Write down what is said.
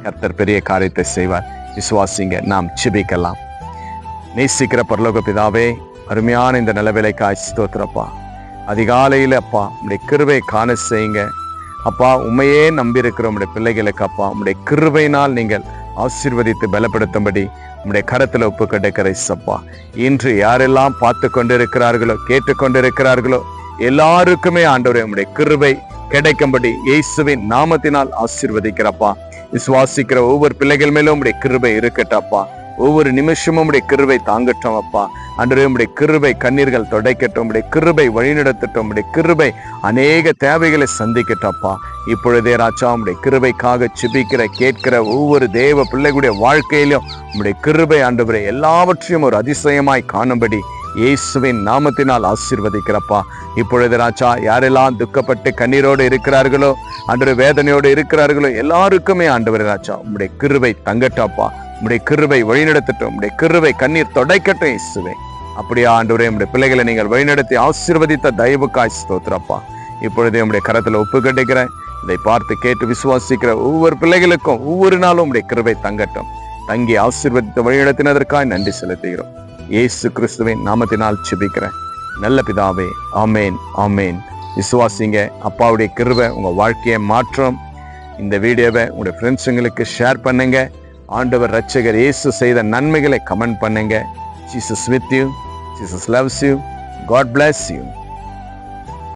கர்த்தர் பெரிய காரியத்தை செய்வார். விசுவாசிங்க. நாம் ஜெபிக்கலாம். நேசிக்கிற பரலோக பிதாவே, அருமையான இந்த நிலவிலைக்காய் ஸ்தோத்திரப்பா. அதிகாலையில் அப்பா உம்முடைய கிருபை காண செய்யுங்க அப்பா. உண்மையே நம்பி இருக்கிற உம்முடைய பிள்ளைகளுக்கு அப்பா உம்முடைய கிருபையினால் நீங்கள் ஆசீர்வதித்து பலப்படுத்தும்படி உம்முடைய கரத்தில் ஒப்பு கொடுக்கிற இயேசப்பா. இன்று யாரெல்லாம் பார்த்து கொண்டிருக்கிறார்களோ கேட்டுக்கொண்டிருக்கிறார்களோ எல்லாருக்குமே ஆண்டவரே உம்முடைய கிருபை கிடைக்கும்படி இயேசுவின் நாமத்தினால் ஆசீர்வதிக்கிறப்பா. விசுவாசிக்கிற ஒவ்வொரு பிள்ளைகள் மேலும் உம்முடைய கிருபை இருக்கட்டப்பா. ஒவ்வொரு நிமிஷமும் உடைய கிருபை தாங்கட்டும் அப்பா. ஆண்டவரே உம்முடைய கிருபை கண்ணீர்கள் துடைக்கட்டும். உம்முடைய கிருபை வழிநடத்தட்டும். உம்முடைய கிருபை அநேக தேவைகளை சந்திக்கட்டப்பா. இப்பொழுதே ராஜா உம்முடைய கிருபைக்காக ஜெபிக்கிற கேட்கிற ஒவ்வொரு தேவ பிள்ளைகளுடைய வாழ்க்கையிலும் உம்முடைய கிருபை ஆண்டவரே எல்லாவற்றையும் ஒரு அதிசயமாய் காணும்படி இயேசுவின் நாமத்தினால் ஆசீர்வதிக்கிறப்பா. இப்பொழுது ராஜா யாரெல்லாம் துக்கப்பட்டு கண்ணீரோடு இருக்கிறார்களோ ஆண்டவரே வேதனையோடு இருக்கிறார்களோ எல்லாருக்குமே ஆண்டவரே ராஜா உம்முடைய கிருபை தங்கட்டப்பா. உம்முடைய கிருபை வழிநடத்தட்டும். உம்முடைய கிருபை கண்ணீர் துடைக்கட்டும் இயேசுவே. அப்படியே ஆண்டவரே உம்முடைய பிள்ளைகளை நீங்கள் வழிநடத்தி ஆசீர்வதித்த தயவுக்காய் ஸ்தோத்திரப்பா. இப்பொழுதே உம்முடைய கரத்துல ஒப்பு கட்டிக்கிறேன். இதை பார்த்து கேட்டு விசுவாசிக்கிற ஒவ்வொரு பிள்ளைகளுக்கும் ஒவ்வொரு நாளும் உம்முடைய கிருபை தங்கட்டும். தங்கி ஆசீர்வதித்த வழிநடத்தினதற்காக நன்றி செலுத்துகிறோம். இயேசு கிறிஸ்துவின் நாமத்தினால் ஜெபிக்கிறேன் நல்ல பிதாவே. ஆமேன், ஆமேன். விசுவாசிங்க. அப்பாவுடைய கிருபை உங்க வாழ்க்கையை மாற்றும். இந்த வீடியோவை உங்களுடைய ஃப்ரெண்ட்ஸுங்களுக்கு ஷேர் பண்ணுங்க. ஆண்டவர் இரட்சகர் இயேசு செய்த நன்மைகளை கமெண்ட் பண்ணுங்க. Jesus with you. Jesus loves you. God bless you.